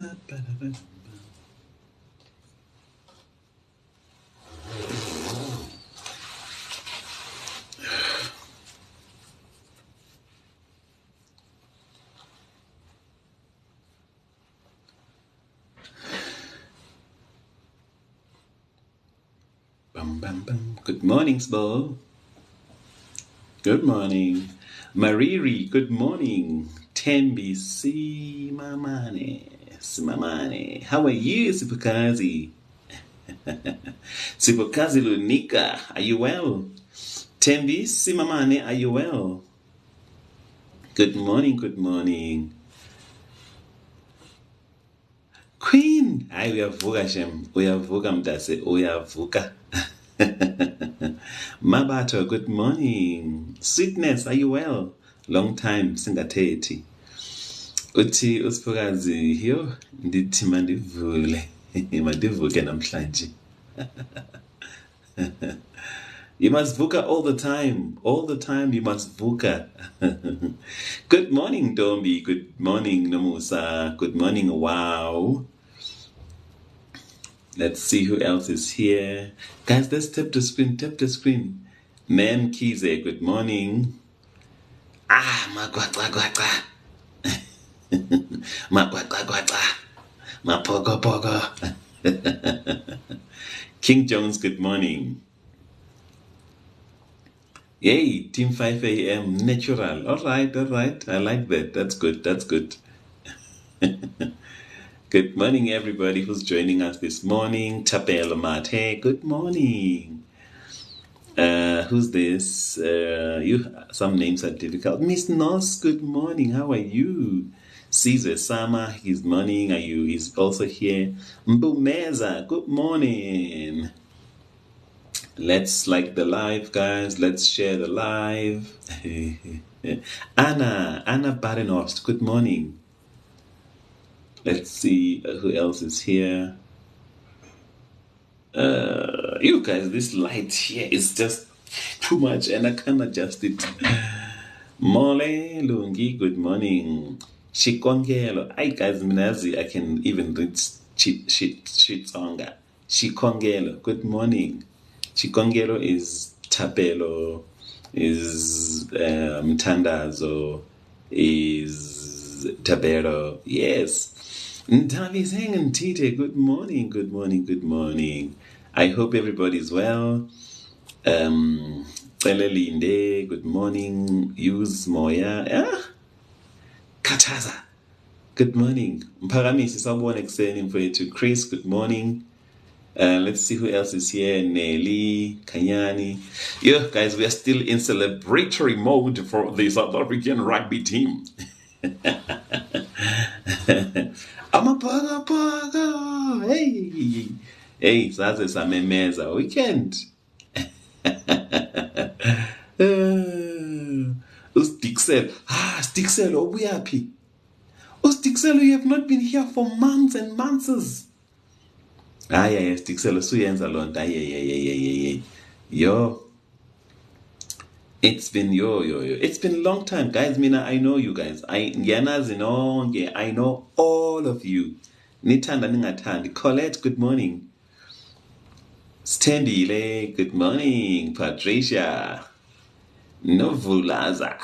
Bum, bum, bum. Good morning, Sbo. Good morning. Mariri, good morning. Tembi, Simamane. How are you, Sipukazi? Sipukazi Lunika, are you well? Tembi, Simamane, are you well? Good morning, good morning. Queen, hayi uyavuka shem, uyavuka mntase, uyavuka. Mabato, good morning. Sweetness, are you well? Long time singathethi. Uthi uSiphokazi, yo ndithi mandivule. Mandivuke namhlanje. You must vuka all the time. All the time you must vuka. Good morning, Dombi. Good morning, Nomusa. Good morning, Wow. Let's see who else is here. Guys, let's tap the screen. Tap the screen. Ma'am Kize, good morning. Magwagwagwagwa. Magwagwagwagwa. Mapogo. King Jones, good morning. Yay, Team 5 a.m. Natural. All right. I like that. That's good. Good morning, everybody who's joining us this morning. Tapelo Mate, good morning. Who's this? Some names are difficult. Miss Nos, good morning. How are you? Caesar Sama, his morning. He's also here. Mbumeza, good morning. Let's like the live, guys. Let's share the live. Anna Badenost, good morning. Let's see who else is here. You guys, this light here is just too much and I can't adjust it. Mole Lungi, good morning. Shikongelo. Hi guys, Minazi, I can even read Shitsonga. Shikongelo, good morning. Shikongelo is Tapelo, is Mtandazo, is Tabero. Yes. Ntavi Sengen Tite, good morning. I hope everybody's well. Linde, good morning. Use Moya. Kataza, good morning. Mparamisi Sabon extending for you to Chris, good morning. Let's see who else is here. Nelly, Kanyani. Yeah, guys, we are still in celebratory mode for the South African rugby team. I'm a paga. Hey, saze samemeza weekend. Usdixel. Stixel, obuyaphi? Usdixel, you have not been here for months and months. Yeah, Stixel, suyenza lonto. Yo. It's been It's been a long time, guys. Mina, I know you guys. I know all of you. Nithanda ningathandi. Colette, good morning. Stendile, good morning. Patricia. Novulaza.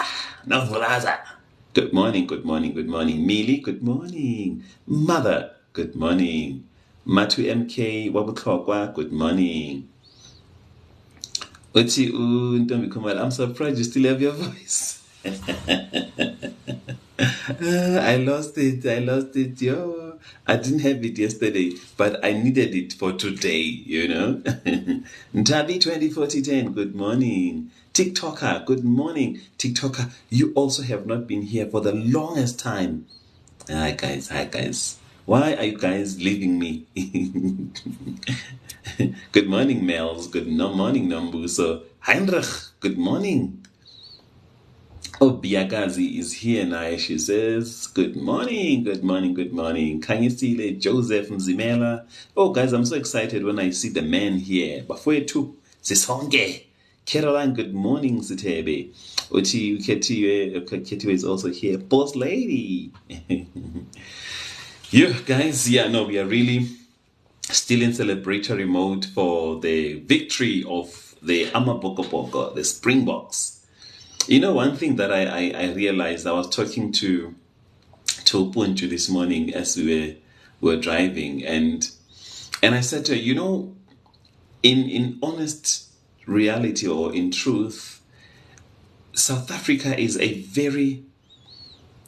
Good morning. Mili, good morning. Mother, good morning. Matu MK, Wabuklokwa, good morning. Uchi Ntombi Kumala, I'm surprised you still have your voice. I lost it, yo. I didn't have it yesterday, but I needed it for today, you know. Ntabi 204010, good morning. TikToker, good morning. TikToker, you also have not been here for the longest time. Hi guys. Why are you guys leaving me? Good morning, Mels. Good morning, Nambuso. Heinrich, good morning. Oh, Biagazi is here now. She says, good morning. Kanyisile, Joseph Mzimela. Oh, guys, I'm so excited when I see the men here. Bafwetu, Sisonge. Caroline, good morning, Sitebe. Uchi Ketiwe is also here. Boss lady. Yeah, guys, yeah, no, we are really still in celebratory mode for the victory of the Amabokoboko, the Springboks. You know, one thing that I realized, I was talking to Punju this morning as we were driving, and I said to her, you know, in honest reality or in truth, South Africa is a very,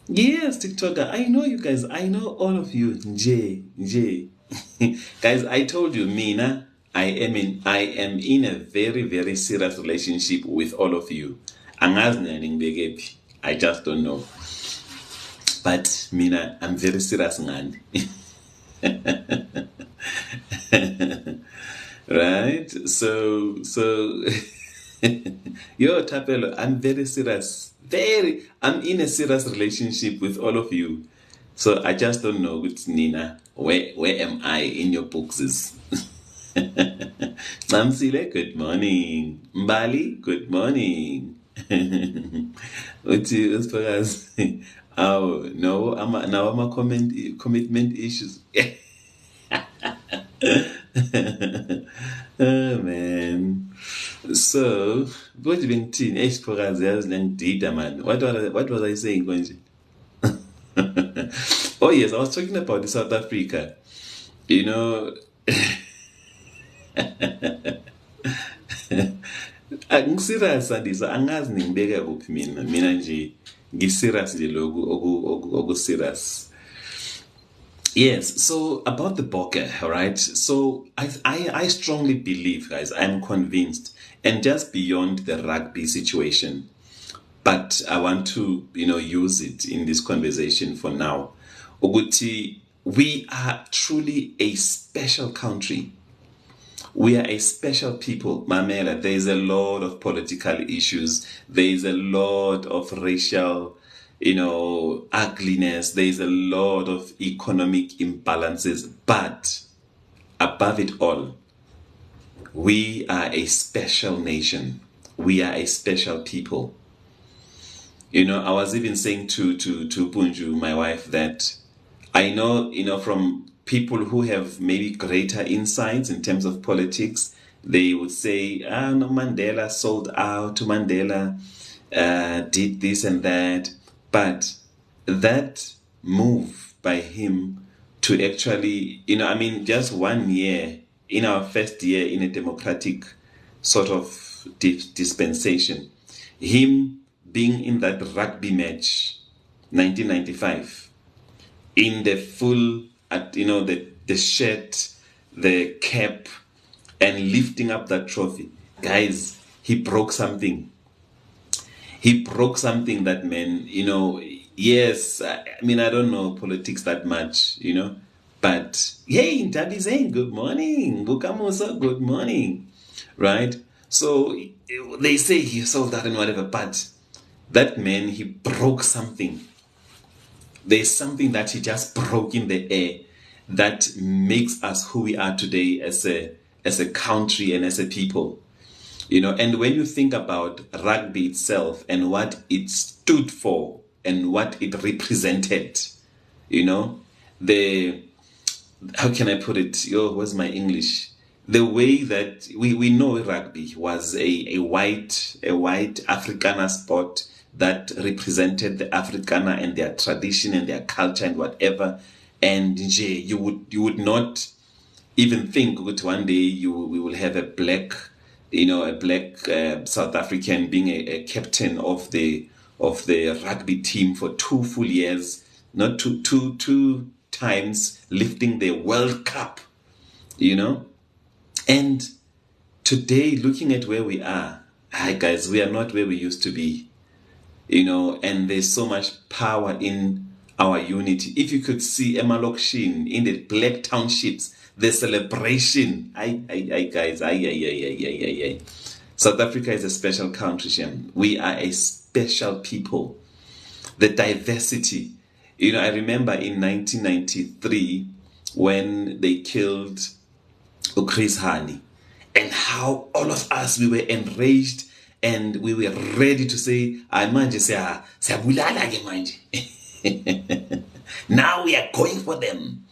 yes, TikToker. I know you guys. I know all of you. Nje. Guys, I told you, Mina, I am in a very, very serious relationship with all of you. Angazi nani ngibekephi. I just don't know. But Mina, I'm very serious ngani. Right? So yo Tapelo, I'm very serious. I'm in a serious relationship with all of you. So I just don't know with Nina. Where am I in your books? Namsile, good morning. Mbali, good morning. Uthi oh no, now I'm a commitment issues. Oh man. So, what you been teen? Man. What was I saying, Konji? Oh yes, I was talking about the South Africa. You know, angiserious andisa angazi ngibeka kuphi mina nje ngiserious nje lokhu oku-serious. Yes, so about the Bokke, all right. So I strongly believe, guys, I'm convinced, and just beyond the rugby situation, but I want to, use it in this conversation for now. Ukuthi, we are truly a special country. We are a special people, Mamela. There is a lot of political issues. There is a lot of racial, ugliness. There is a lot of economic imbalances. But above it all, we are a special nation. We are a special people. I was even saying to Punju, my wife, that I know, from people who have maybe greater insights in terms of politics, they would say, no, Mandela sold out, Mandela did this and that. But that move by him to actually, just 1 year, in our first year in a democratic sort of dispensation, him being in that rugby match, 1995, in the full, the shirt, the cap, and lifting up that trophy. Guys, he broke something. He broke something, that man, yes, I don't know politics that much, but hey, Ntabi saying good morning, Bukamusa, good morning, right? So they say he sold out and whatever, but that man, he broke something. There's something that he just broke in the air that makes us who we are today as a country and as a people. And when you think about rugby itself and what it stood for and what it represented, the, how can I put it? Where's my English? The way that we know rugby was a white Afrikaner sport that represented the Afrikaner and their tradition and their culture and whatever. And you would not even think that one day we will have a black, South African being a captain of the rugby team for 2 full years, not two times lifting the World Cup, And today, looking at where we are, hi guys, we are not where we used to be, and there's so much power in our unity. If you could see Emalokshin in the black townships, the celebration, guys, South Africa is a special country, Shem. We are a special people. The diversity, I remember in 1993 when they killed Chris Hani, and how all of us, we were enraged and we were ready to say, manje siyabulala ke manje. Now we are going for them.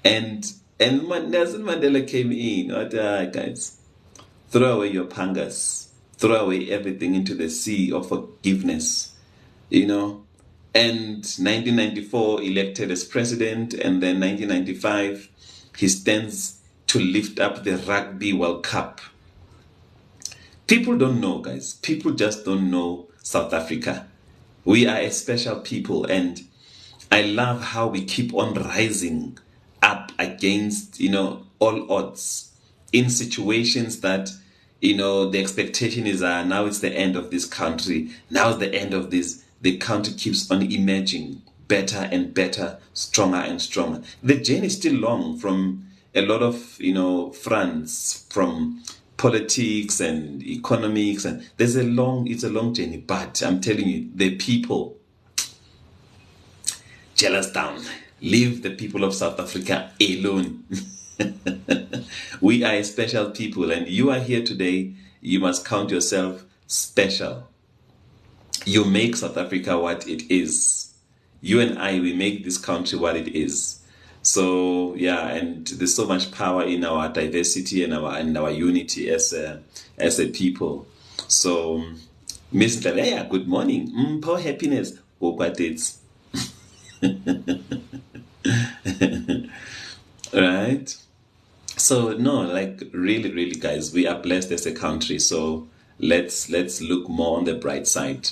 And Nelson Mandela came in. What, guys, throw away your pangas, throw away everything into the sea of forgiveness, you know. And 1994 elected as president, and then 1995 he stands to lift up the Rugby World Cup. People don't know, guys. People just don't know South Africa. We are a special people, and I love how we keep on rising up against, all odds in situations that, the expectation is now it's the end of this country. Now it's the end of this. The country keeps on emerging better and better, stronger and stronger. The journey is still long from a lot of, fronts, from politics and economics, and it's a long journey. But I'm telling you, the people, jealous down. Leave the people of South Africa alone. We are a special people, and you are here today. You must count yourself special. You make South Africa what it is. You and I, we make this country what it is. So yeah, and there's so much power in our diversity and our unity as a people. So, Miss Ndaleya, good morning. Poor happiness. Oh, but it's right. So no, like really, guys, we are blessed as a country. So let's look more on the bright side.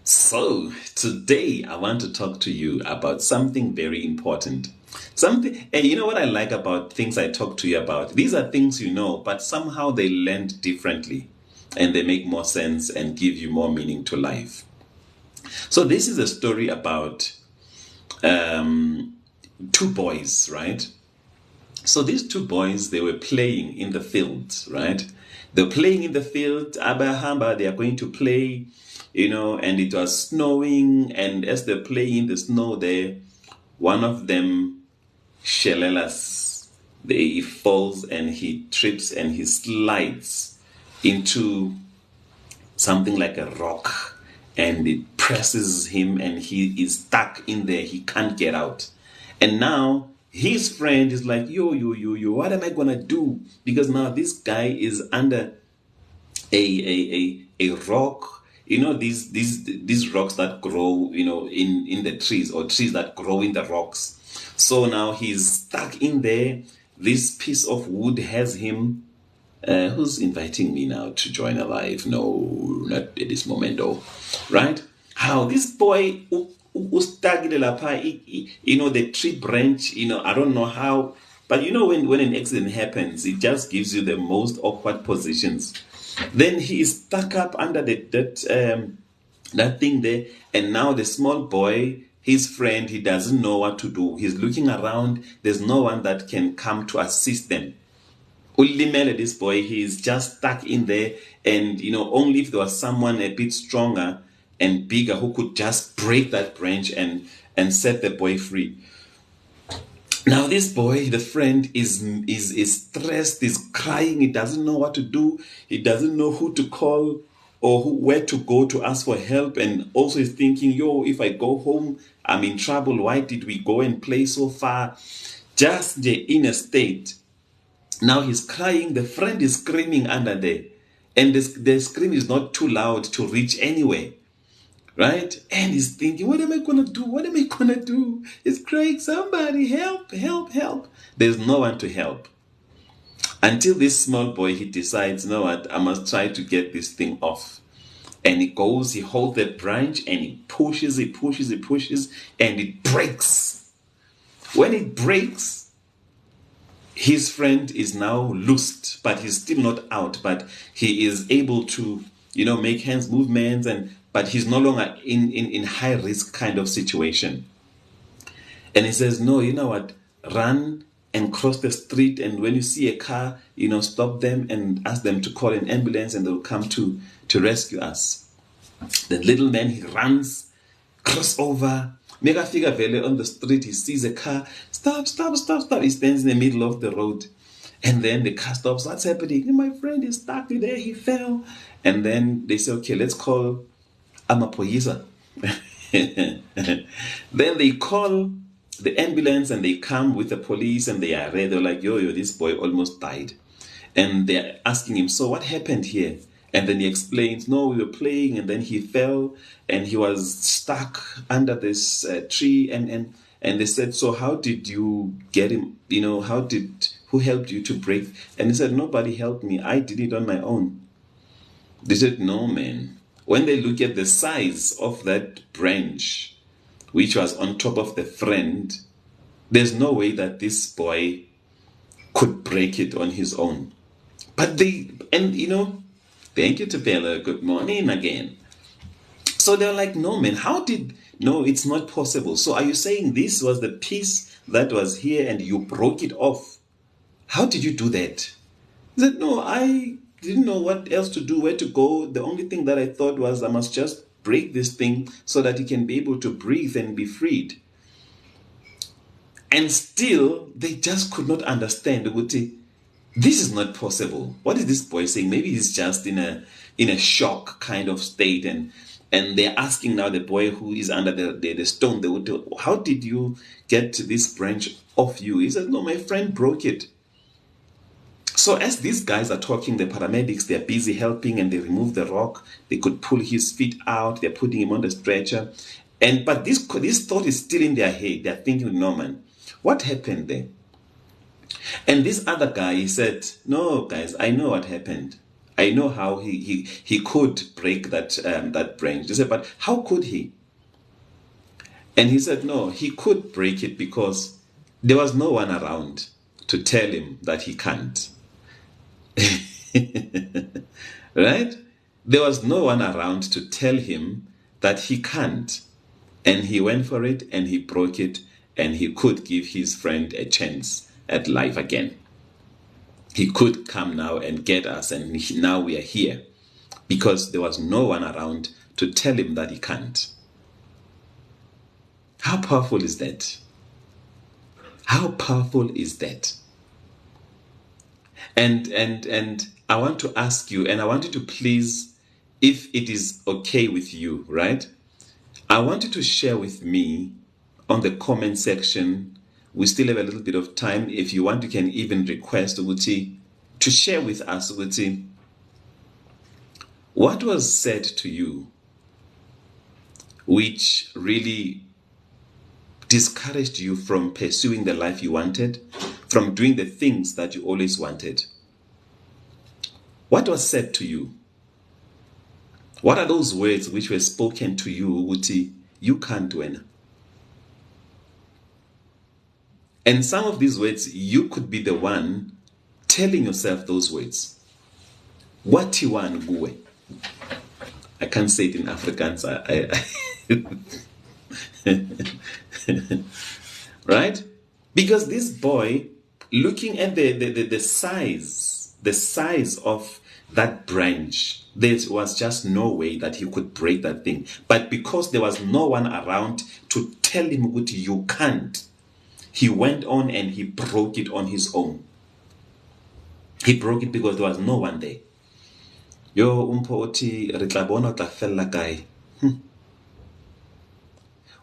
So today I want to talk to you about something very important. Something, and you know what I like about things I talk to you about? These are things you know, but somehow they land differently and they make more sense and give you more meaning to life. So this is a story about two boys, right? So these two boys, they were playing in the field, right? They're playing in the field. Abahamba, they are going to play, and it was snowing. And as they're playing in the snow there, one of them, Shelelas, he falls and he trips and he slides into something like a rock, and it presses him and he is stuck in there. He can't get out. And now his friend is like, yo, what am I gonna do? Because now this guy is under a rock. These rocks that grow, in the trees, or trees that grow in the rocks. So now he's stuck in there. This piece of wood has him. Who's inviting me now to join a live? No, not at this moment, though. Right? How this boy who's stuck in the tree branch, I don't know how, but when an accident happens, it just gives you the most awkward positions. Then he is stuck up under that thing there, and now the small boy, his friend, he doesn't know what to do. He's looking around. There's no one that can come to assist them. Ulimele, this boy, he's just stuck in there, and only if there was someone a bit stronger and bigger who could just break that branch and set the boy free. Now this boy, the friend, is stressed, is crying. He doesn't know what to do. He doesn't know who to call or where to go to ask for help. And also is thinking, if I go home, I'm in trouble. Why did we go and play so far? Just the inner state. Now he's crying. The friend is screaming under there. And the scream is not too loud to reach anywhere. Right? And he's thinking, what am I going to do? What am I going to do? He's crying, somebody help, help, help. There's no one to help. Until this small boy, he decides, what? I must try to get this thing off. And he goes, he holds the branch and he pushes, and it breaks. When it breaks, his friend is now loosed, but he's still not out, but he is able to, make hands movements, but he's no longer in high risk kind of situation. And he says, no, you know what? Run and cross the street, and when you see a car, stop them and ask them to call an ambulance, and they'll come to rescue us. The little man, he runs, cross over, mega figure vele on the street. He sees a car. Stop. He stands in the middle of the road. And then the car stops. What's happening? My friend is stuck there. He fell. And then they say, okay, let's call Amapoyisa. Then they call the ambulance and they come with the police and they are there. They're like, yo, this boy almost died. And they're asking him, so what happened here? And then he explains, no, we were playing and then he fell and he was stuck under this tree. And they said, so how did you get him? Who helped you to break? And he said, nobody helped me. I did it on my own. They said, no, man. When they look at the size of that branch, which was on top of the friend, there's no way that this boy could break it on his own. But thank you, Tabella. Good morning again. So they're like, no, man, no, it's not possible. So are you saying this was the piece that was here and you broke it off? How did you do that? He said, no, I didn't know what else to do, where to go. The only thing that I thought was I must just break this thing so that he can be able to breathe and be freed. And still, they just could not understand. They would say, this is not possible. What is this boy saying? Maybe he's just in a shock kind of state. And they're asking now the boy who is under the stone, they would tell, how did you get this branch off you? He said, no, my friend broke it. So as these guys are talking, the paramedics, they're busy helping and they remove the rock. They could pull his feet out. They're putting him on the stretcher. But this thought is still in their head. They're thinking, no, man, what happened there? And this other guy, he said, no, guys, I know what happened. I know how he could break that branch. They said, but how could he? And he said, no, he could break it because there was no one around to tell him that he can't. Right? There was no one around to tell him that he can't. And he went for it and he broke it and he could give his friend a chance at life again. He could come now and get us, and now we are here because there was no one around to tell him that he can't. How powerful is that? How powerful is that? And I want to ask you, and I want you to please, if it is okay with you, right? I want you to share with me on the comment section. We still have a little bit of time. If you want, you can even request Uti to share with us, Uti, what was said to you which really discouraged you from pursuing the life you wanted, from doing the things that you always wanted. What was said to you? What are those words which were spoken to you, Uti, you can't do it? And some of these words, you could be the one telling yourself those words. What you want, Guwe? I can't say it in Afrikaans. Right? Because this boy, looking at the size of that branch, there was just no way that he could break that thing. But because there was no one around to tell him, Uti, you can't, he went on and he broke it on his own. He broke it because there was no one there. Yo, umpoti ritlabona tla fella kae.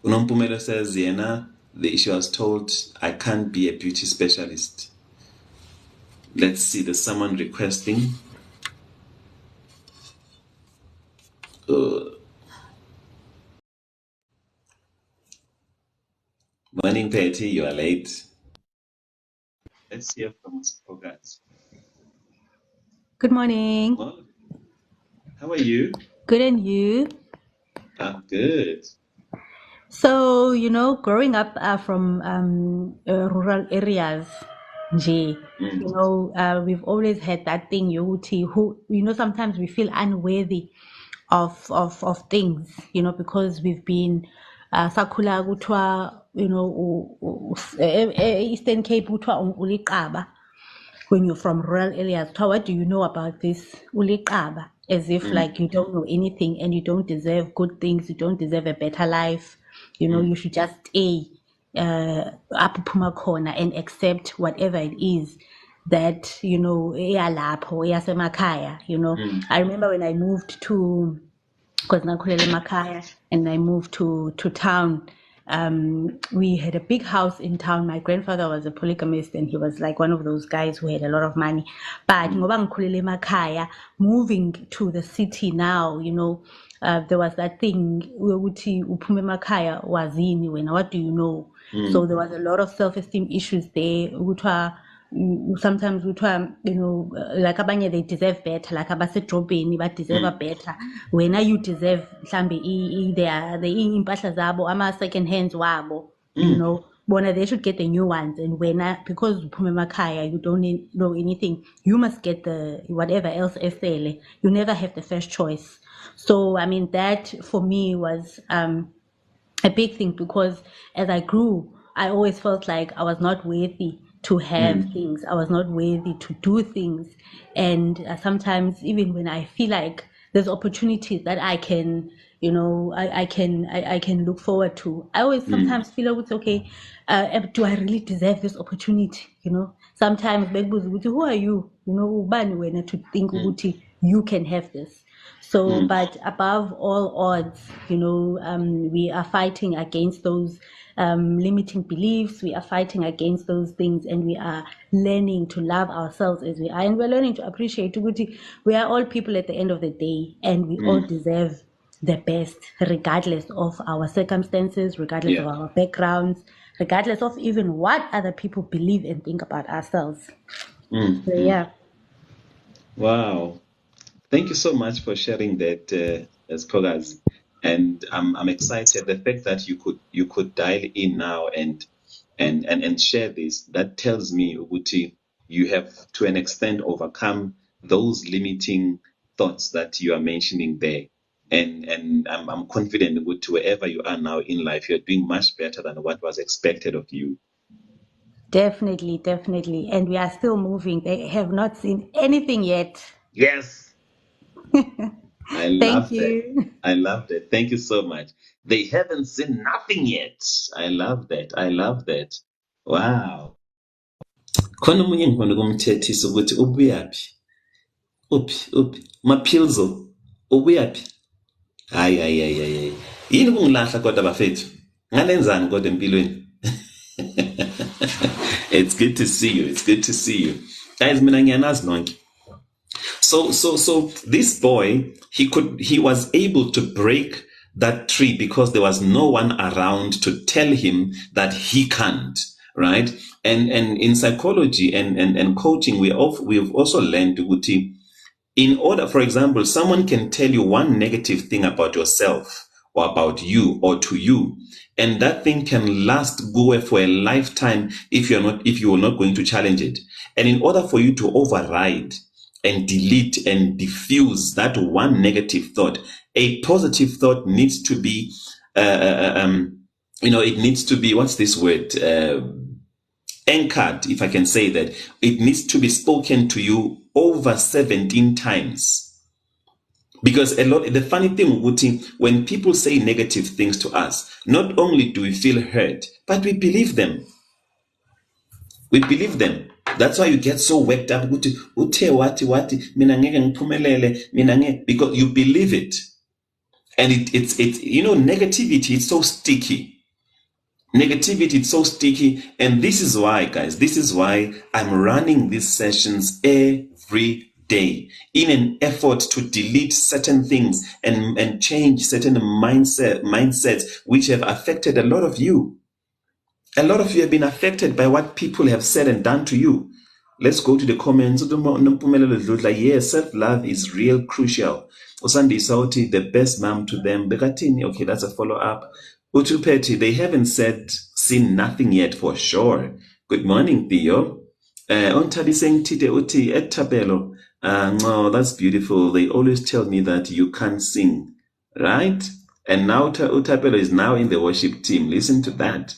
Unompumelo says, Yena, she was told, I can't be a beauty specialist. Let's see, there's someone requesting. Morning, Patty, you are late. Let's hear from Spogas. Good morning. Well, how are you? Good, and you? I'm good. So, growing up from rural areas, we've always had that thing, sometimes we feel unworthy of things, because we've been sakula kuthiwa, Eastern Cape kuthiwa uliqaba. When you're from rural areas, what do you know about this uliqaba? As if like you don't know anything and you don't deserve good things, you don't deserve a better life. You should just stay apho khona and accept whatever it is that eyalapho eyasemakhaya. I remember when I moved to because nakhulele emakhaya and I moved to town. We had a big house in town. My grandfather was a polygamist and he was like one of those guys who had a lot of money. But ngoba ngikhulele emakhaya, moving to the city now, there was that thing ukuthi uphume emakhaya wazini wena, what do you know? So there was a lot of self-esteem issues there. Sometimes like abanye they deserve better, like abasedrobheni ba deserve better. Wena you deserve mhlambe their impahla zabo ama second hands wabo, bona they should get the new ones, and wena because uphume emakhaya you don't know anything, you must get the whatever else esele. You never have the first choice. So I mean that for me was a big thing, because as I grew, I always felt like I was not worthy to have things. I was not worthy to do things. And sometimes even when I feel like there's opportunities that I can, I can look forward to, I always sometimes feel like it's okay. Do I really deserve this opportunity? Sometimes who are you? Ubani wena to think you can have this. So, but above all odds, we are fighting against those limiting beliefs. We are fighting against those things, and we are learning to love ourselves as we are. And we're learning to appreciate ukuthi we are all people at the end of the day, and we all deserve the best, regardless of our circumstances, regardless of our backgrounds, regardless of even what other people believe and think about ourselves. So, yeah. Wow. Thank you so much for sharing that, as Kogas. And I'm excited. The fact that you could dial in now and share this, that tells me, Uguti, you have to an extent overcome those limiting thoughts that you are mentioning there. And I'm confident, Uguti, wherever you are now in life, you're doing much better than what was expected of you. Definitely, definitely. And we are still moving. They have not seen anything yet. Yes. I love you. that. I love that. Thank you so much. They haven't seen nothing yet. I love that. I love that. Wow. Khona omunye ngifuna ukumthethisa ukuthi ubuyaphi? Uphi? Maphilzo. Ubuyaphi? Hayi. Yini kungilahla kodwa bafethu? Ngalenzani kodwa empilweni? It's good to see you. It's good to see you. Guys, mina ngiyanazi nonke. So this boy, he was able to break that tree because there was no one around to tell him that he can't, right? And in psychology and coaching, we've also learned, Uguti, in order, for example, someone can tell you one negative thing about yourself or about you or to you, and that thing can last go for a lifetime if you are not going to challenge it. And in order for you to override and delete and diffuse that one negative thought, a positive thought needs to be, it needs to be, what's this word? Anchored, if I can say that. It needs to be spoken to you over 17 times. Because the funny thing, Uguti, when people say negative things to us, not only do we feel hurt, but we believe them. We believe them. That's why you get so worked up. Because you believe it. And it's negativity is so sticky. Negativity is so sticky. And this is why, guys, I'm running these sessions every day in an effort to delete certain things and change certain mindsets which have affected a lot of you. A lot of you have been affected by what people have said and done to you. Let's go to the comments. Yes, self-love is real crucial. Usandi Sauti, the best mom to them. Bekatini, okay, that's a follow-up. Utupeti, they haven't seen nothing yet for sure. Good morning, Theo. Ontabi saying Tite Uti et Tabelo. No, that's beautiful. They always tell me that you can't sing, right? And now Utabelo is now in the worship team. Listen to that.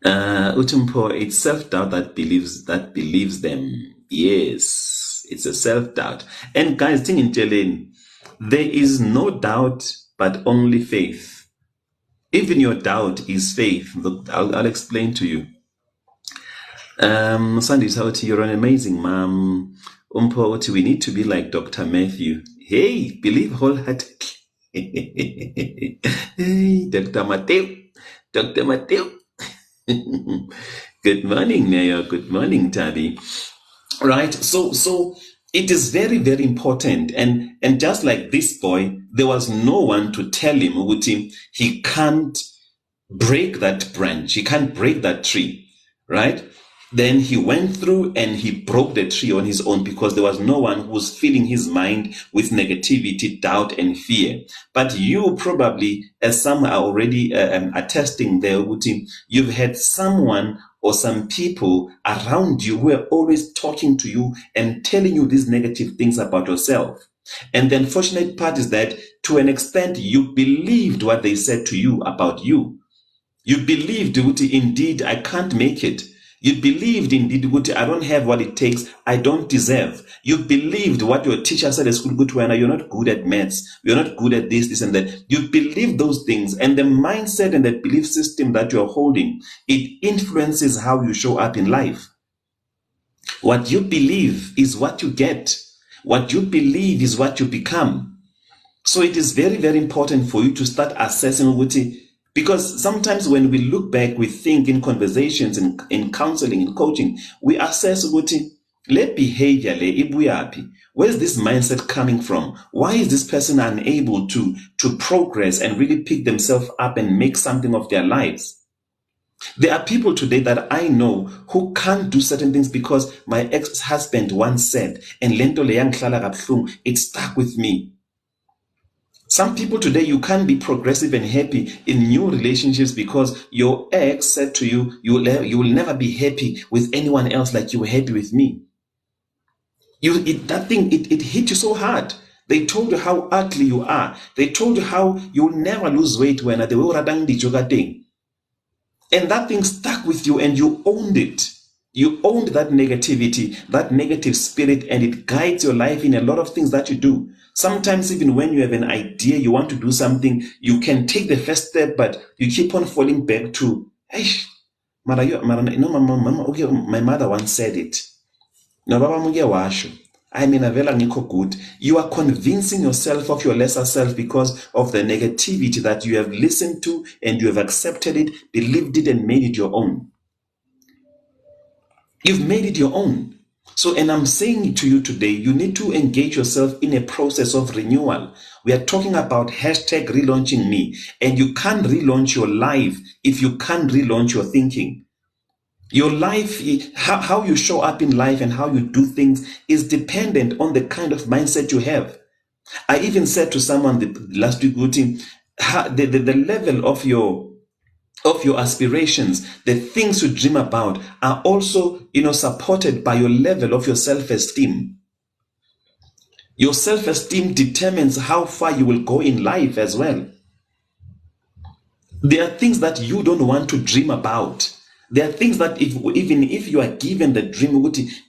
Utumpo, it's self-doubt that believes them. Yes, it's a self-doubt. And guys, thing in Jelen, there is no doubt but only faith. Even your doubt is faith. Look, I'll explain to you. Sandy Sauti, you're an amazing mom. We need to be like Dr. Matthew. Hey, believe wholeheartedly. Hey, Dr. Mateo. Dr. Mateo. Good morning, Naya. Good morning, Tabi. Right. So it is very, very important. And just like this boy, there was no one to tell him, Uguti, he can't break that branch. He can't break that tree. Right? Then he went through and he broke the tree on his own because there was no one who was filling his mind with negativity, doubt, and fear. But you probably, as some are already attesting there, Uguti, you've had someone or some people around you who are always talking to you and telling you these negative things about yourself. And the unfortunate part is that to an extent, you believed what they said to you about you. You believed, indeed, I can't make it. You believed, indeed, I don't have what it takes. I don't deserve. You believed what your teacher said at school, you're not good at maths. You're not good at this, and that. You believe those things. And the mindset and the belief system that you're holding, it influences how you show up in life. What you believe is what you get. What you believe is what you become. So it is very, very important for you to start assessing because sometimes when we look back, we think in conversations, in counseling, in coaching, we assess le behavior le ibuyapi. Where's this mindset coming from? Why is this person unable to progress and really pick themselves up and make something of their lives? There are people today that I know who can't do certain things because my ex-husband once said, and lento le yangihlala kabuhlungu, it stuck with me. Some people today, you can't be progressive and happy in new relationships because your ex said to you, you will never be happy with anyone else like you were happy with me. It hit you so hard. They told you how ugly you are. They told you how you'll never lose weight when they were thing. And that thing stuck with you and you owned it. You owned that negativity, that negative spirit, and it guides your life in a lot of things that you do. Sometimes even when you have an idea, you want to do something, you can take the first step, but you keep on falling back to, my mother once said it. I mean, good. You are convincing yourself of your lesser self because of the negativity that you have listened to and you have accepted it, believed it, and made it your own. You've made it your own. So, and I'm saying to you today, you need to engage yourself in a process of renewal. We are talking about hashtag relaunching me. And you can't relaunch your life if you can't relaunch your thinking. Your life, how you show up in life and how you do things is dependent on the kind of mindset you have. I even said to someone last week, the level of your aspirations, the things you dream about are also, supported by your level of your self-esteem. Your self-esteem determines how far you will go in life as well. There are things that you don't want to dream about. There are things that even if you are given the dream,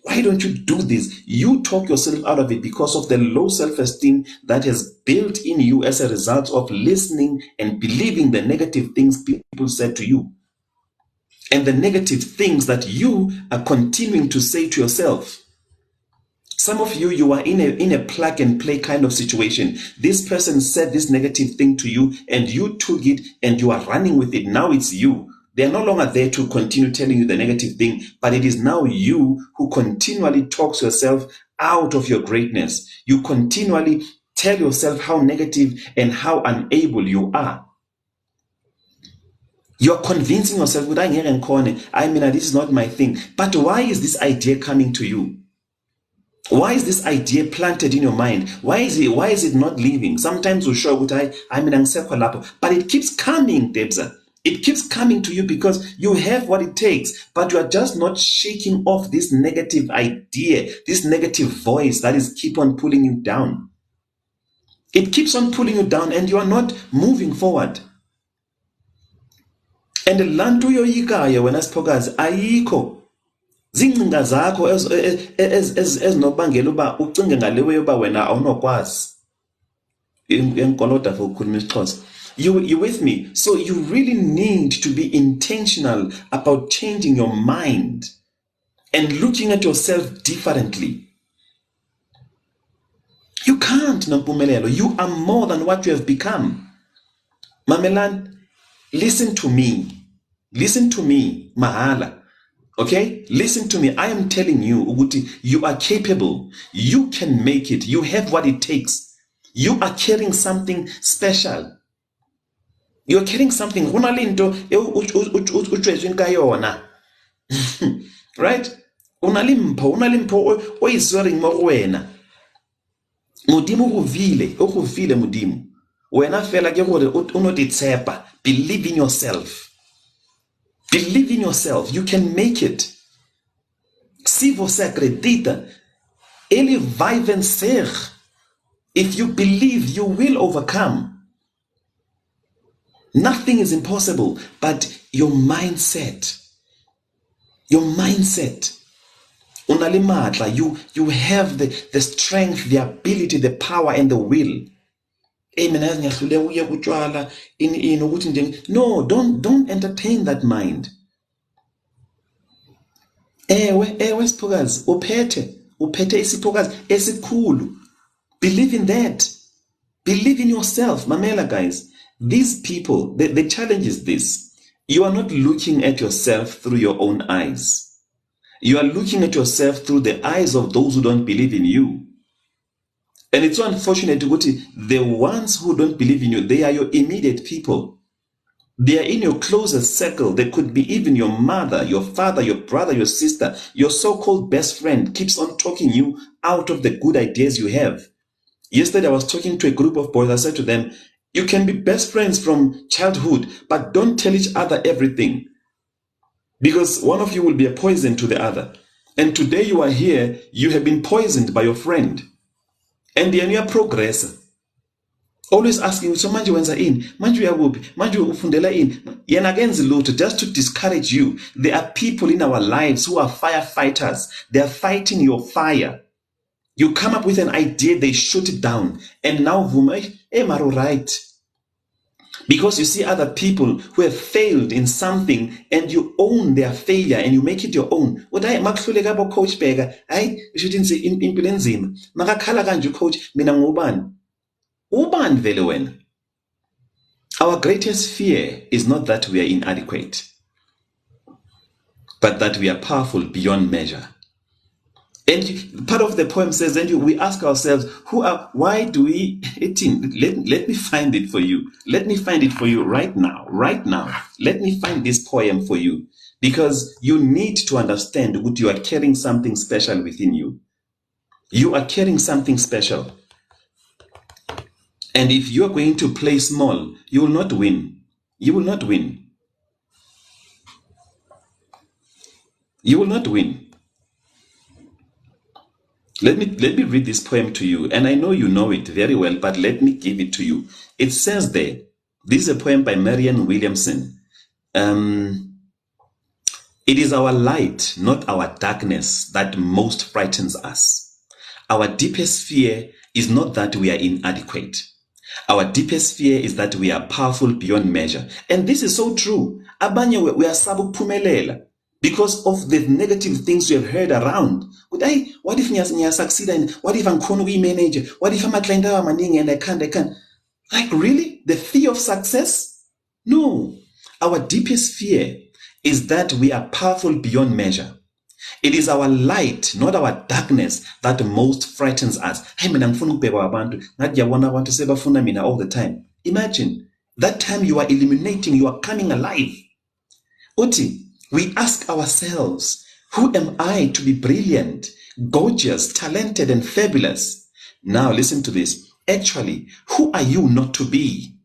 why don't you do this? You talk yourself out of it because of the low self-esteem that has built in you as a result of listening and believing the negative things people said to you. And the negative things that you are continuing to say to yourself. Some of you are in a plug and play kind of situation. This person said this negative thing to you and you took it and you are running with it. Now it's you. They are no longer there to continue telling you the negative thing, but it is now you who continually talks yourself out of your greatness. You continually tell yourself how negative and how unable you are. You're convincing yourself, this is not my thing. But why is this idea coming to you? Why is this idea planted in your mind? Why is it not leaving? Sometimes we show but it keeps coming, Debza. It keeps coming to you because you have what it takes, but you are just not shaking off this negative idea, this negative voice that is keep on pulling you down. It keeps on pulling you down and you are not moving forward. And the lantu yoyikaya when aspokazi ayikho zingcinga zakho ezinobangela uba ucinge ngalewe yoba wena awunokwazi enkolota for ukukhuluma isiXhosa. You with me? So you really need to be intentional about changing your mind and looking at yourself differently. You can't, Nampumelelo. You are more than what you have become. Mamelan, listen to me. Listen to me, Mahala. Okay? Listen to me. I am telling you, Uguti, you are capable. You can make it. You have what it takes. You are carrying something special. You are carrying something. Right? Unalimpo oyiswering mo wena. Modimo go vile modimo. Wena fela ke gore o no ditsepa. Believe in yourself. Believe in yourself. You can make it. Si você acredita, ele vai vencer. If you believe, you will overcome. Nothing is impossible, but your mindset. Your mindset. Unalimatla, you have the strength, the ability, the power, and the will. No, don't entertain that mind. Ewe siphokazi, uphethe isiphokazi esikhulu. Believe in that. Believe in yourself. Mamela, guys, these people, the challenge is this. You are not looking at yourself through your own eyes. You are looking at yourself through the eyes of those who don't believe in you. And it's so unfortunate to go to the ones who don't believe in you. They are your immediate people. They are in your closest circle. They could be even your mother, your father, your brother, your sister. Your so-called best friend keeps on talking you out of the good ideas you have. Yesterday, I was talking to a group of boys. I said to them, you can be best friends from childhood, but don't tell each other everything. Because one of you will be a poison to the other. And today you are here, you have been poisoned by your friend. And then you are progressing. Always asking, so manje wenza in, manje uyakuphi, manje ufundela in. Yena akenzi lutho, just to discourage you. There are people in our lives who are firefighters. They are fighting your fire. You come up with an idea, they shoot it down. And now, Maro, right. Because you see other people who have failed in something and you own their failure and you make it your own. What I makuhluleka bo coach Bega, I shouldn't say impilo enzima. Makakhala kanje coach mina ngubani. Ubani vele wena. Our greatest fear is not that we are inadequate, but that we are powerful beyond measure. And part of the poem says, and we ask ourselves, why do we, let me find it for you. Let me find it for you right now. Let me find this poem for you. Because you need to understand that you are carrying something special within you. You are carrying something special. And if you are going to play small, you will not win. You will not win. You will not win. Let me read this poem to you, and I know you know it very well, but let me give it to you. It says there, this is a poem by Marianne Williamson. It is our light, not our darkness, that most frightens us. Our deepest fear is not that we are inadequate. Our deepest fear is that we are powerful beyond measure. And this is so true. Abanye we are sabuphumelela. Because of the negative things you have heard around. What if I succeed and what if I'm going to manage? What if I'm a client and I can't? Like really? The fear of success? No. Our deepest fear is that we are powerful beyond measure. It is our light, not our darkness, that most frightens us. All the time. Imagine that time you are eliminating, you are coming alive. Oti. We ask ourselves, who am I to be brilliant, gorgeous, talented, and fabulous? Now listen to this. Actually, who are you not to be?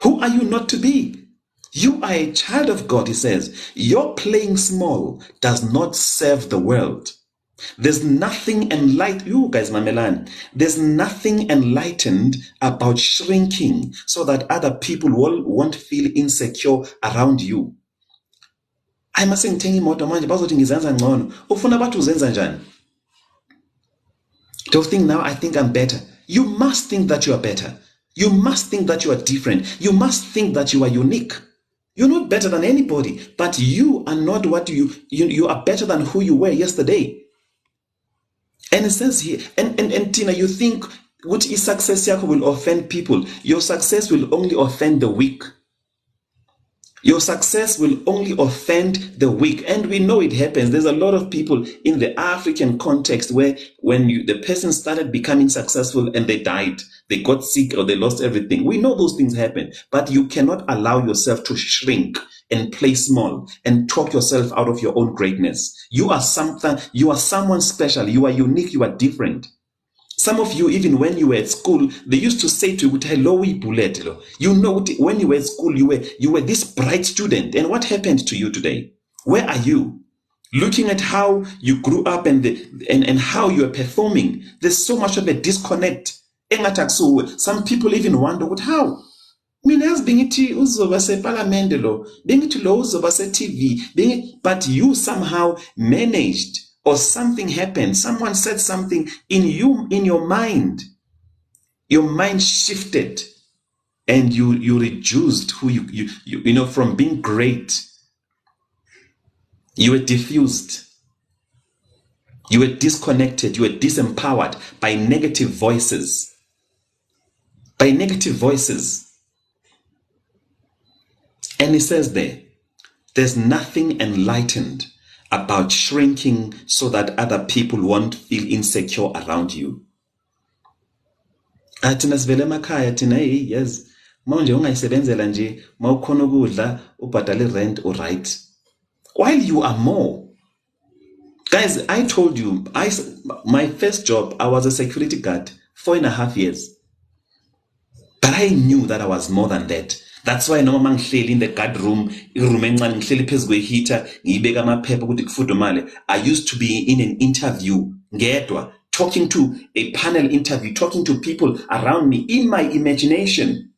Who are you not to be? You are a child of God, he says. Your playing small does not serve the world. There's nothing enlightened, you guys, Mamelan, there's nothing enlightened about shrinking so that other people won't feel insecure around you. I must say, imoto manje bazothi ngizenza ngcono. Ufuna bathi uzenza njani? Don't think now I think I'm better. You must think that you are better. You must think that you are different. You must think that you are unique. You're not better than anybody, but you are not what you are better than who you were yesterday. And it says here, and Tina, you think which is success will offend people. Your success will only offend the weak. Your success will only offend the weak. And we know it happens. There's a lot of people in the African context where when the person started becoming successful and they died, they got sick or they lost everything. We know those things happen, but you cannot allow yourself to shrink and play small and talk yourself out of your own greatness. You are something, you are someone special. You are unique. You are different. Some of you, even when you were at school, they used to say to you, "Hello, bullet." You know, when you were at school, you were this bright student. And what happened to you today? Where are you? Looking at how you grew up and how you are performing, there's so much of a disconnect. Some people even wonder, "What? How?" Mina yazi bengithi uzoba seParliament lo, bengithi lo uzoba seTV, but you somehow managed. Or something happened, someone said something in your mind. Your mind shifted and you reduced who you know, from being great. You were diffused. You were disconnected. You were disempowered by negative voices. By negative voices. And it says there's nothing enlightened about shrinking so that other people won't feel insecure around you. Athina sivele emakhaya thina yes manje ungayisebenzela nje mawukhona ukudla ubhadala rent right, while you are more. Guys, I told you, my first job, I was a security guard 4.5 years, but I knew that I was more than that. That's why noma mangihleli in the guard room, iroom encane ngihleli phezu kweheater, ngibeka amaphepha ukuthi kufudumale. I used to be in an interview ngedwa, talking to a panel interview, talking to people around me in my imagination,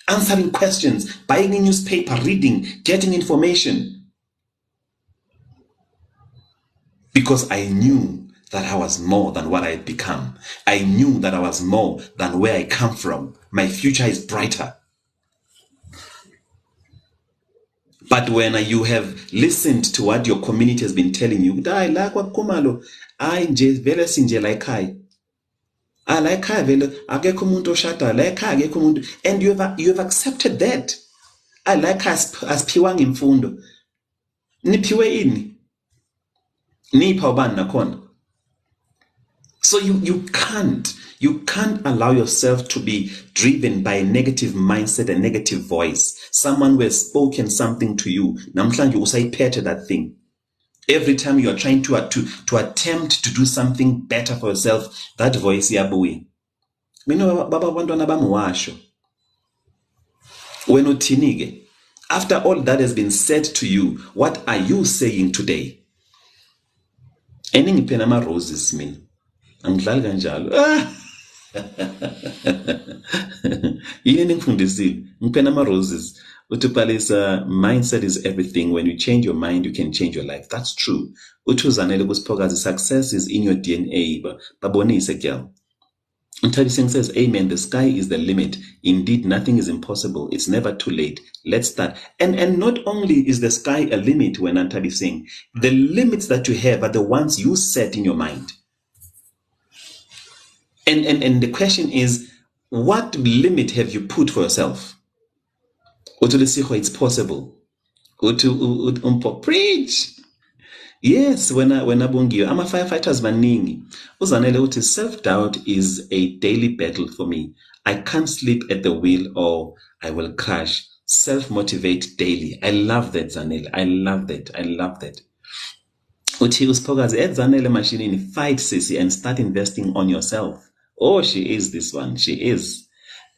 answering questions, buying a newspaper, reading, getting information. Because I knew that I was more than what I had become. I knew that I was more than where I come from. My future is brighter. But when you have listened to what your community has been telling you, I like what kumalo, I vele sinje like I like vele akekho umuntu oshada like akekho umuntu, and you have accepted that. I like asiphiwa ngemfundo. Niphiwe ini? Nipha ubani nakhona? So you can't allow yourself to be driven by a negative mindset, a negative voice. Someone who has spoken something to you. Namhlanje usayiphethe that thing. Every time you are trying to attempt to do something better for yourself, that voice iyabuya. Mina baba abantwana bami washo. When uthinike, after all that has been said to you, what are you saying today? Eningiphe nama roses mina. Angidlali kanjalo. Yini ningifundisile? Ngiphe nama roses. Utupalisa, mindset is everything. When you change your mind, you can change your life. That's true. Utuzanele kusiphokazi, success is in your DNA. Babonise girl. Ntabiseng says, amen. The sky is the limit. Indeed, nothing is impossible. It's never too late. Let's start. And not only is the sky a limit when Ntabiseng, the limits that you have are the ones you set in your mind. And the question is, what limit have you put for yourself? It's possible. Preach. Yes, when abungiwe ama-firefighters maningi. Uzanele uthi self-doubt is a daily battle for me. I can't sleep at the wheel or I will crash. Self-motivate daily. I love that, Zanele. I love that. Uthi usiphokazi Zanele mashinini, fight sissy and start investing on yourself. Oh, she is this one. She is.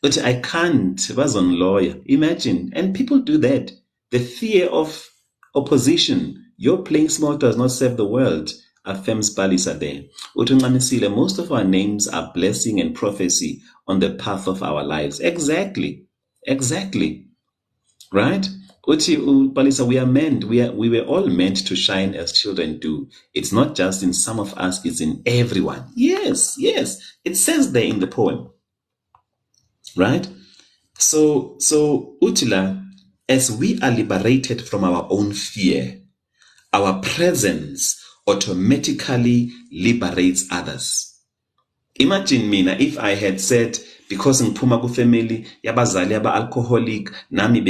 But I can't. Was on lawyer. Imagine. And people do that. The fear of opposition. Your playing small does not serve the world. Affirms Palisa there. Utunganisile, most of our names are blessing and prophecy on the path of our lives. Exactly. Right? Uti Palisa, we are meant. We were all meant to shine as children do. It's not just in some of us, it's in everyone. Yes. It says there in the poem. Right? So Utila, as we are liberated from our own fear, our presence automatically liberates others. Imagine mina if I had said, because ngiphuma ku family yabazali aba alcoholic, nami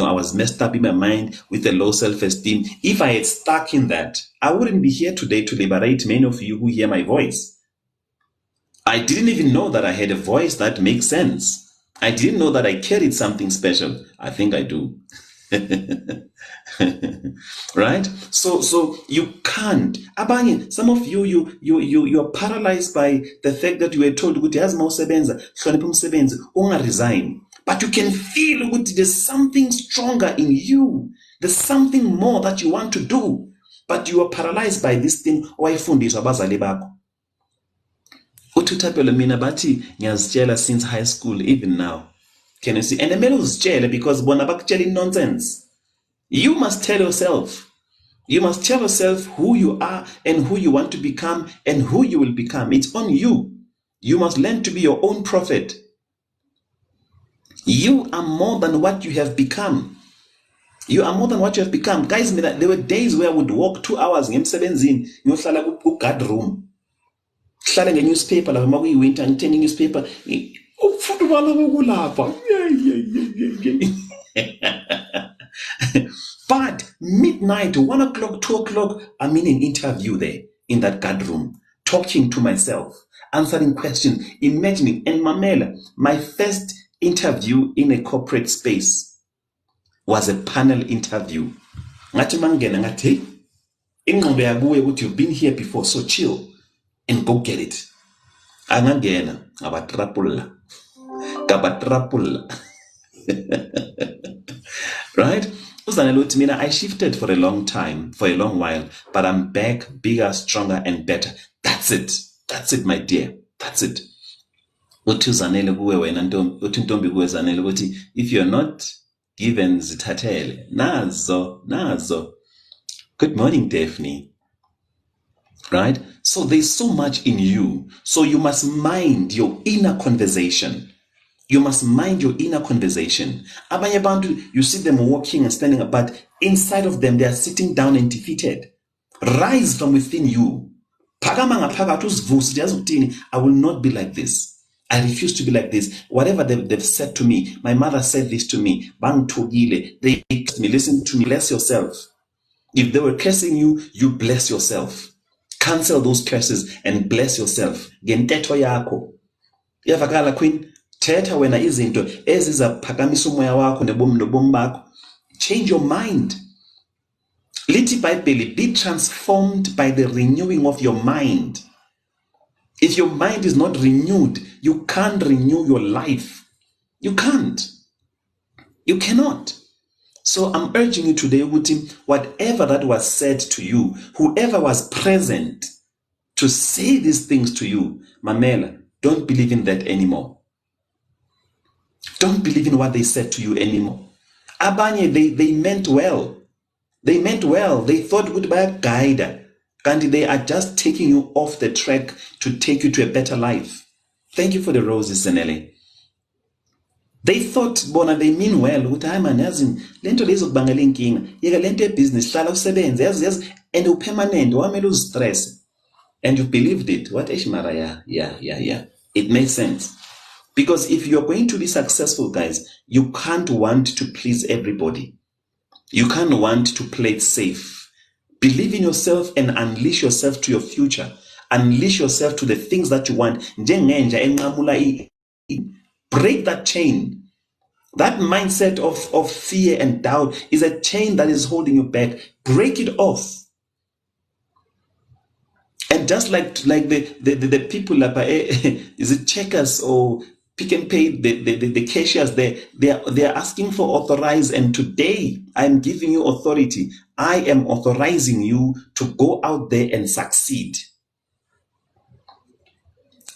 I was messed up in my mind with a low self-esteem. If I had stuck in that, I wouldn't be here today to liberate many of you who hear my voice. I didn't even know that I had a voice that makes sense. I didn't know that I carried something special. I think I do. Right? So you can't. Abanye, some of you're paralyzed by the fact that you were told ukuthi yazi mawusebenza hlonipha umsebenzi ungaresign. But you can feel ukuthi there's something stronger in you. There's something more that you want to do. But you are paralyzed by this thing owayifundiswa abazali bakho. Uthutapelo mina bathi ngiyazitshela since high school, even now. Can you see? And the male uzitshele because bona bakutshela nonsense. You must tell yourself. You must tell yourself who you are and who you want to become and who you will become. It's on you. You must learn to be your own prophet. You are more than what you have become. You are more than what you have become. Guys, there were days where I would walk 2 hours ngemsebenzini ngiyohlala ku guard room. Hlala nge-newspaper lapha makuyi-winter ngithenga i-newspaper. Ukufudumala kokulapha. But midnight, 1 o'clock, 2 o'clock, I'm in an interview there in that guard room, talking to myself, answering questions, imagining. And Mamela, my first interview in a corporate space was a panel interview. Ngathi mangena ngathi ingqondo yabuye ukuthi you've been here before, so chill and go get it. Angangena ngabatrapula. Right? I shifted for a long time, for a long while, but I'm back, bigger, stronger, and better. That's it. That's it, my dear. That's it. If you're not given zithatele, nazo. Good morning, Daphne. Right? So there's so much in you. So you must mind your inner conversation. You must mind your inner conversation. Abanye bantu, you see them walking and standing up, but inside of them, they are sitting down and defeated. Rise from within you. I will not be like this. I refuse to be like this. Whatever they've said to me, my mother said this to me. They cursed me. Listen to me. Bless yourself. If they were cursing you, you bless yourself. Cancel those curses and bless yourself. Genteto yako. Iyavakala queen. Thetha wena izinto ezizaphakamisa umoya wakho nobomi bakho. Change your mind. Lithi iBhayibheli, be transformed by the renewing of your mind. If your mind is not renewed, you can't renew your life. You can't. You cannot. So I'm urging you today, Uti, whatever that was said to you, whoever was present to say these things to you, Mamela, don't believe in that anymore. Don't believe in what they said to you anymore. Abanye, they meant well. They meant well. They thought goodbye guide. And they are just taking you off the track to take you to a better life. Thank you for the roses, Senele. They thought, bona, they mean well. Ukuthi man, yazi lento lezokubangela inkinga. Yeka lento business, hlala usebenze, yazi and upermanent, wamele ustress. And you believed it. What Eshmara? Yeah. It makes sense. Because if you're going to be successful, guys, you can't want to please everybody. You can't want to play it safe. Believe in yourself and unleash yourself to your future. Unleash yourself to the things that you want. Break that chain. That mindset of fear and doubt is a chain that is holding you back. Break it off. And just like the people, is it Checkers or Pick and Pay, the cashiers, they are asking for authorize. And today I'm giving you authority. I am authorizing you to go out there and succeed.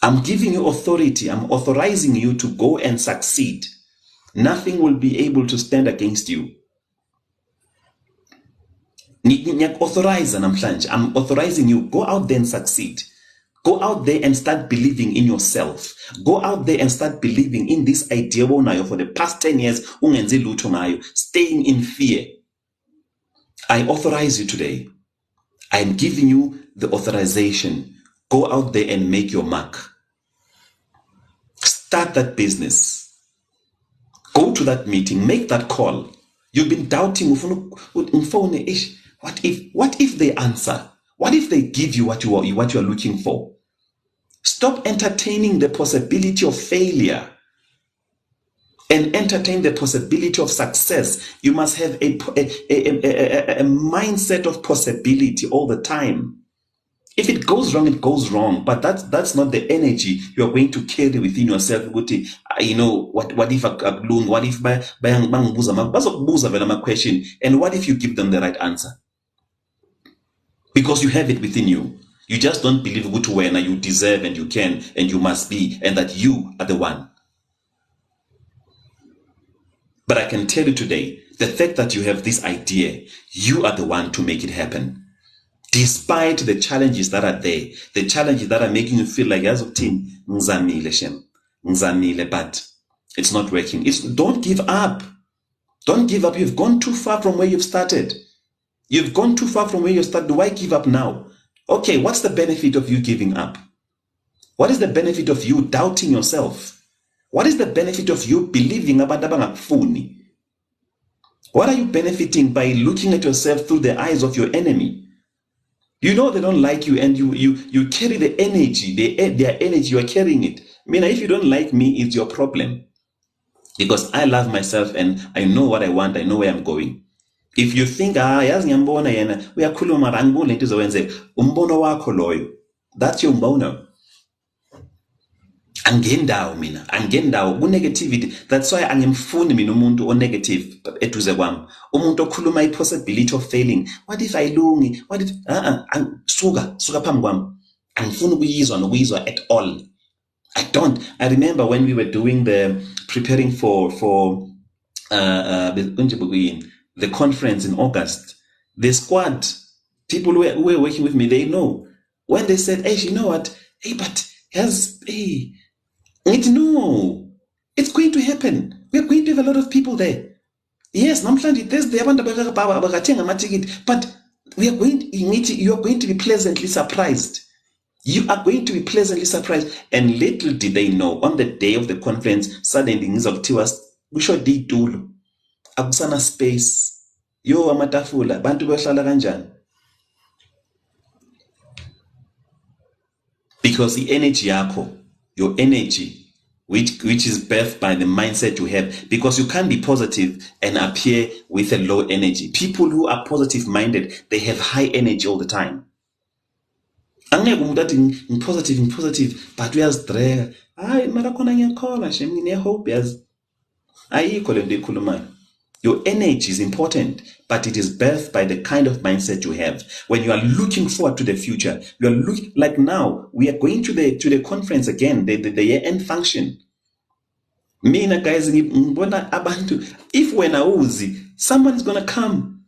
I'm giving you authority. I'm authorizing you to go and succeed. Nothing will be able to stand against you. I'm authorizing you. Go out there and succeed. Go out there and start believing in yourself. Go out there and start believing in this idea for the past 10 years, staying in fear. I authorize you today. I'm giving you the authorization. Go out there and make your mark. Start that business. Go to that meeting. Make that call. You've been doubting. What if they answer? What if they give you what you are looking for? Stop entertaining the possibility of failure and entertain the possibility of success. You must have a mindset of possibility all the time. If it goes wrong, it goes wrong. But that's not the energy you are going to carry within yourself. You know, what if akulungi? What if bazokubuza question? And what if you give them the right answer? Because you have it within you. You just don't believe when you deserve and you can and you must be, and that you are the one. But I can tell you today, the fact that you have this idea, you are the one to make it happen. Despite the challenges that are there, the challenges that are making you feel like, as of team, ngzamile, but it's not working. Don't give up. Don't give up. You've gone too far from where you've started. You've gone too far from where you started. Why give up now? Okay, what's the benefit of you giving up? What is the benefit of you doubting yourself? What is the benefit of you believing abantu abangakufuni? What are you benefiting by looking at yourself through the eyes of your enemy? You know they don't like you, and you carry the energy, their energy, you are carrying it. If you don't like me, it's your problem. Because I love myself and I know what I want, I know where I'm going. If you think, yazi ngiyambona yena uyakhuluma mara angiboni lento izowenzeka, umbono wakho loyo. That's your mbono. Angendawo mina, angendawo ku-negativity. That's why angimfuni mina umuntu o-negative eduze kwami. Umuntu okhuluma i-possibility of failing. What if ayilungi? What if suka phambi kwami. Angifuni ukuyizwa at all. I don't. I remember when we were doing preparing for the conference in August, the squad, people who were working with me, they know. When they said, hey, you know what? Hey, but no, it's going to happen. We're going to have a lot of people there. Yes, namhlanje Thursday abantu bagathenga ama-ticket, but you are going to be pleasantly surprised. You are going to be pleasantly surprised. And little did they know, on the day of the conference, suddenly ngizokuthiwa kusho ditulo. Akusana space. Yo amatafula, bantu bahlala kanjani? Because the energy yakho, your energy, which is birthed by the mindset you have, because you can't be positive and appear with a low energy. People who are positive minded, they have high energy all the time. Angeke umuntu athi positive, but uyazidreka. Hayi mara khona ngiyakhola shem ngine-hope yazi. Ayikho lento ekhulumayo. Your energy is important, but it is birthed by the kind of mindset you have. When you are looking forward to the future, you are looking like now. We are going to the conference again, the year-end function. Mina guys, if when auzi, someone is gonna come.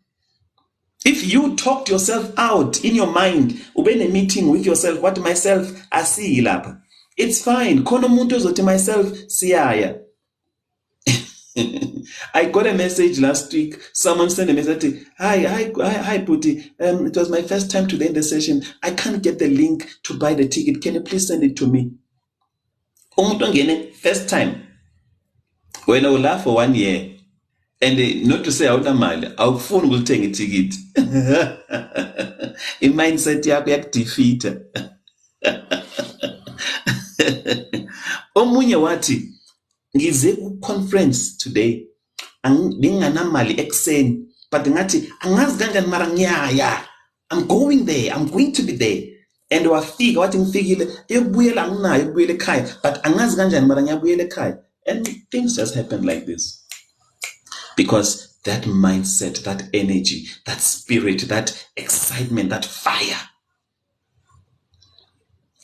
If you talked yourself out in your mind, when a meeting with yourself, what myself asi lapha, it's fine. Kono muntu zote myself siyaya. I got a message last week. Someone sent a message. Hi, Puti. It was my first time to end the session. I can't get the link to buy the ticket. Can you please send it to me? First time. When I will laugh for 1 year, and not to say out of mali, our phone will take a ticket. In mindset, yakho defeat. Omunye wati. Ngize conference today nginganamali ekseni but ngathi angazi kanjani mara ngiyaya. I'm going there, I'm going to be there, and wafika wathi ngifikile eyokubuyela anginayo ukubuyela ekhaya but angazi kanjani mara ngiyabuyela ekhaya. And things just happen like this because that mindset, that energy, that spirit, that excitement, that fire,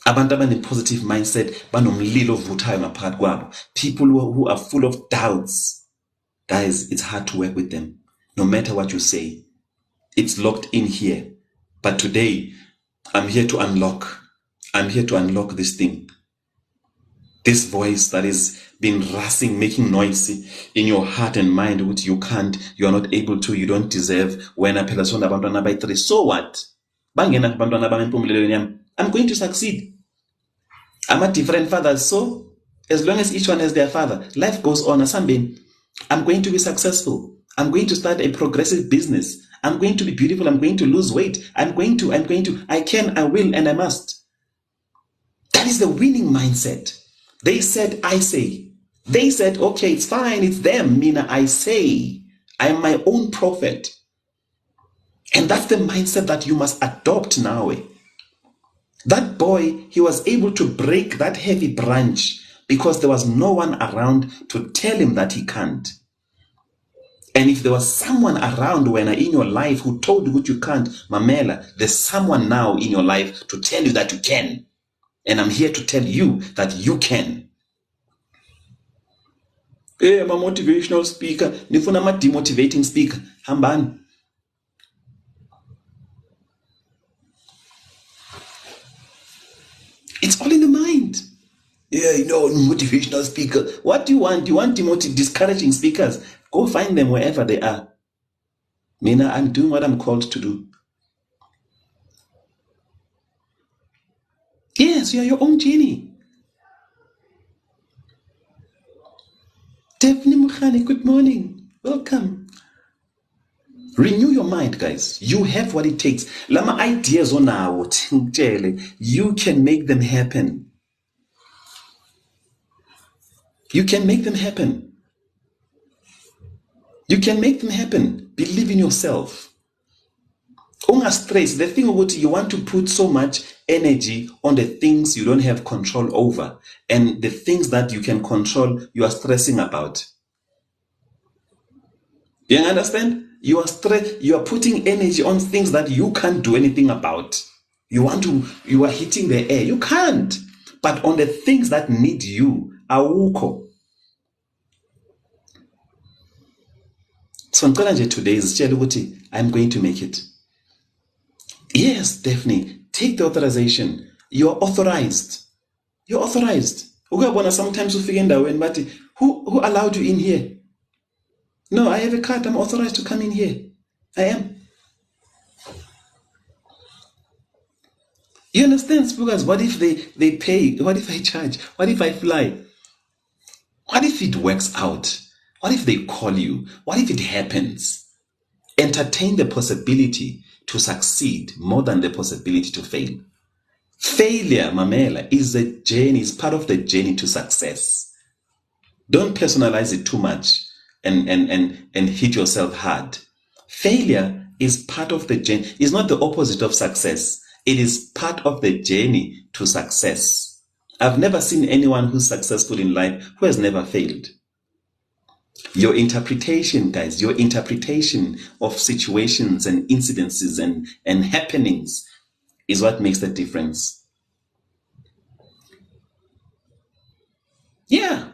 abantu abane-positive mindset banomlilo ovuthayo ngaphakathi kwabo. People who are full of doubts, guys, it's hard to work with them. No matter what you say, it's locked in here. But today, I'm here to unlock this thing. This voice that is been rustling, making noise in your heart and mind, which you can't, you are not able to, you don't deserve. When a person abandoned by 3, so what? bangena kubantwana bami empumelelweni yami, I'm going to succeed. I'm a different father, so as long as each one has their father, life goes on. Asambeni, I'm going to be successful. I'm going to start a progressive business. I'm going to be beautiful. I'm going to lose weight. I can, I will, and I must. That is the winning mindset. They said, I say. They said, okay, it's fine. It's them. Mina, I say. I am my own prophet. And that's the mindset that you must adopt now. That boy, he was able to break that heavy branch because there was no one around to tell him that he can't. And if there was someone around when in your life who told you what you can't, Mamela, there's someone now in your life to tell you that you can. And I'm here to tell you that you can. Hey, I'm a motivational speaker. Nifuna ma demotivating speaker. Hambani. It's all in the mind. Yeah, motivational speaker. What do you want? You want discouraging speakers? Go find them wherever they are. Mina, I'm doing what I'm called to do. Yes, you are your own genie. Daphne Mukhani, good morning. Welcome. Renew your mind, guys. You have what it takes. Lama ideas on now, you can make them happen. You can make them happen. You can make them happen. Believe in yourself. Unga stress, the thing about you want to put so much energy on the things you don't have control over, and the things that you can control, you are stressing about. Do you understand? You are putting energy on things that you can't do anything about. You are hitting the air. You can't. But on the things that need you, awukho. So today is I'm going to make it. Yes, Daphne, take the authorization. You're authorized. You're authorized. Sometimes you figure when, but who allowed you in here? No, I have a card. I'm authorized to come in here. I am. You understand, Spookers? What if they pay? What if I charge? What if I fly? What if it works out? What if they call you? What if it happens? Entertain the possibility to succeed more than the possibility to fail. Failure, Mamela, is a journey, is part of the journey to success. Don't personalize it too much and hit yourself hard. Failure is part of the journey. It's not the opposite of success. It is part of the journey to success. I've never seen anyone who's successful in life who has never failed. Your interpretation, guys, your interpretation of situations and incidences and happenings is what makes the difference. Yeah.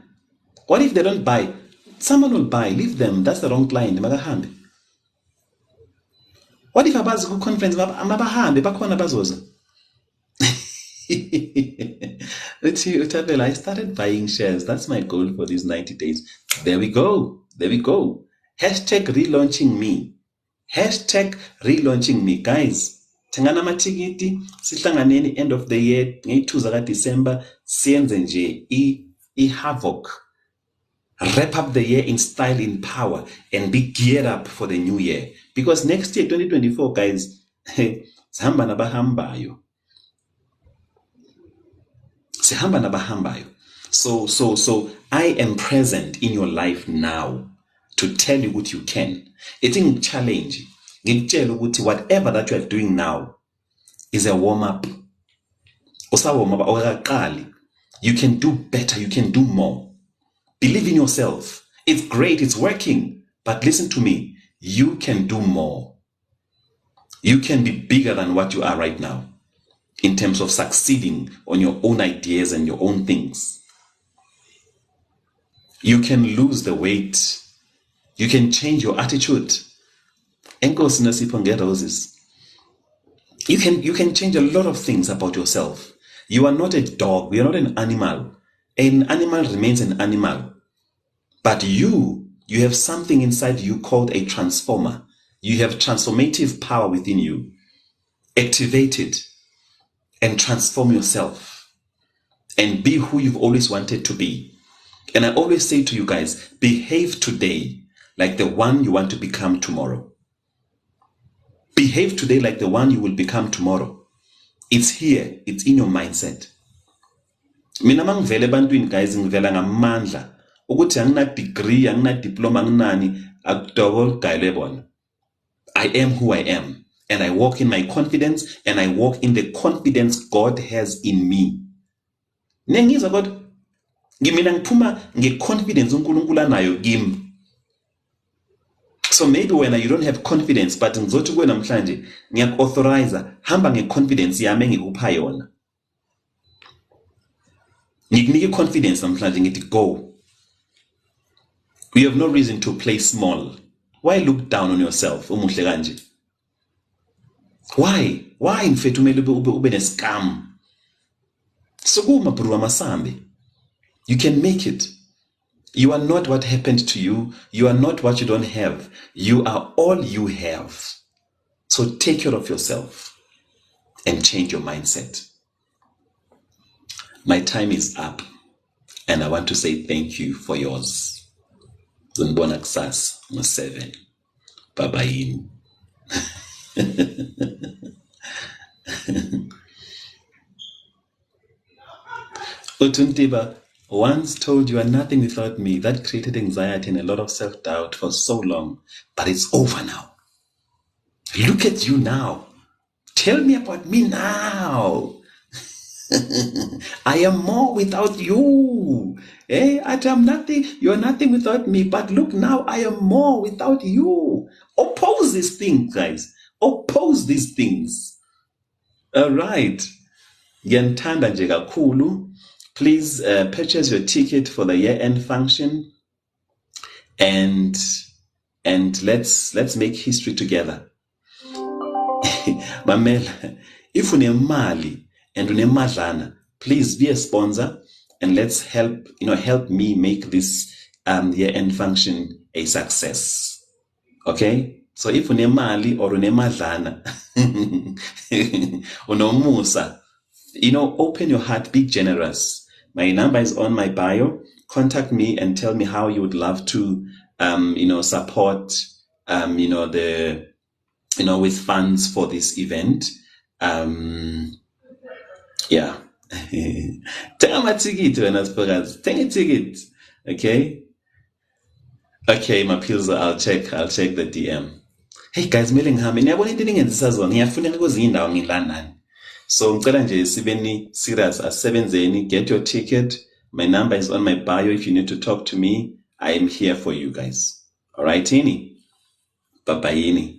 What if they don't buy? Someone will buy. Leave them. That's the wrong client. What if abazi ku conference mabahambe bakhona bazoza? I started buying shares. That's my goal for these 90 days. There we go. There we go. Hashtag relaunching me. Hashtag relaunching me. Guys, tengana matikiti, sihlanganeni end of the year, ngeithuza ka December, siyenze nje i-havoc. Wrap up the year in style, in power, and be geared up for the new year. Because next year, 2024, guys, sihamba nabahambayo. Sihamba nabahambayo. So I am present in your life now to tell you what you can. It's a challenge. Whatever that you are doing now is a warm-up. You can do better. You can do more. Believe in yourself. It's great. It's working. But listen to me. You can do more. You can be bigger than what you are right now in terms of succeeding on your own ideas and your own things. You can lose the weight. You can change your attitude. You can change a lot of things about yourself. You are not a dog. You are not an animal. An animal remains an animal. But you have something inside you called a transformer. You have transformative power within you. activate it, and transform yourself and be who you've always wanted to be. And I always say to you guys, behave today like the one you want to become tomorrow. Behave today like the one you will become tomorrow. It's here. It's in your mindset. Mina mangivela ebantwini guys ngivela ngamandla ukuthi angina degree, angina diploma, anginani akudobol gayile bona. I am who I am, and I walk in my confidence, and I walk in the confidence God has in me. Nengizwa kodwa ngimina ngiphuma ngeconfidence uNkulunkulu anayo kimi. So maybe when you don't have confidence, but ngizothi kuwe namhlanje ngiyakuauthorize hamba ngeconfidence yami engikupha yona. Ngikunike confidence namhlanje ngithi go. You have no reason to play small. Why look down on yourself umuhle kanje? Why mfethu kumele ube nescam? Sukuma bro masambe. You can make it. You are not what happened to you. You are not what you don't have. You are all you have. So take care of yourself and change your mindset. My time is up, and I want to say thank you for yours. Zunbona kusasa ngo-7. Bye-bye. Utuntiba once told you are nothing without me. That created anxiety and a lot of self-doubt for so long. But it's over now. Look at you now. Tell me about me now. I am more without you. I am nothing. You are nothing without me. But look now, I am more without you. Oppose these things, guys. Oppose these things. All right. Ngiyantanda nje kakhulu. Please purchase your ticket for the year-end function, and let's make history together. Mamela, if unemali and unemadlana, please be a sponsor and let's help me make this year-end function a success. Okay? So if unemali or unemadlana, unomusa, open your heart, be generous. My number is on my bio. Contact me and tell me how you would love to, support, with funds for this event. Yeah. Take a ticket, take a ticket. Okay. Okay, my pills. I'll check the DM. Hey guys, ngiyabona into engenzisa zona. Ngiyafuna kwezinye indawo ngilana. So ngicela nje sibeni serious asebenzeni, get your ticket. My number is on my bio. If you need to talk to me, I am here for you guys. All right, Tini. Bye-bye.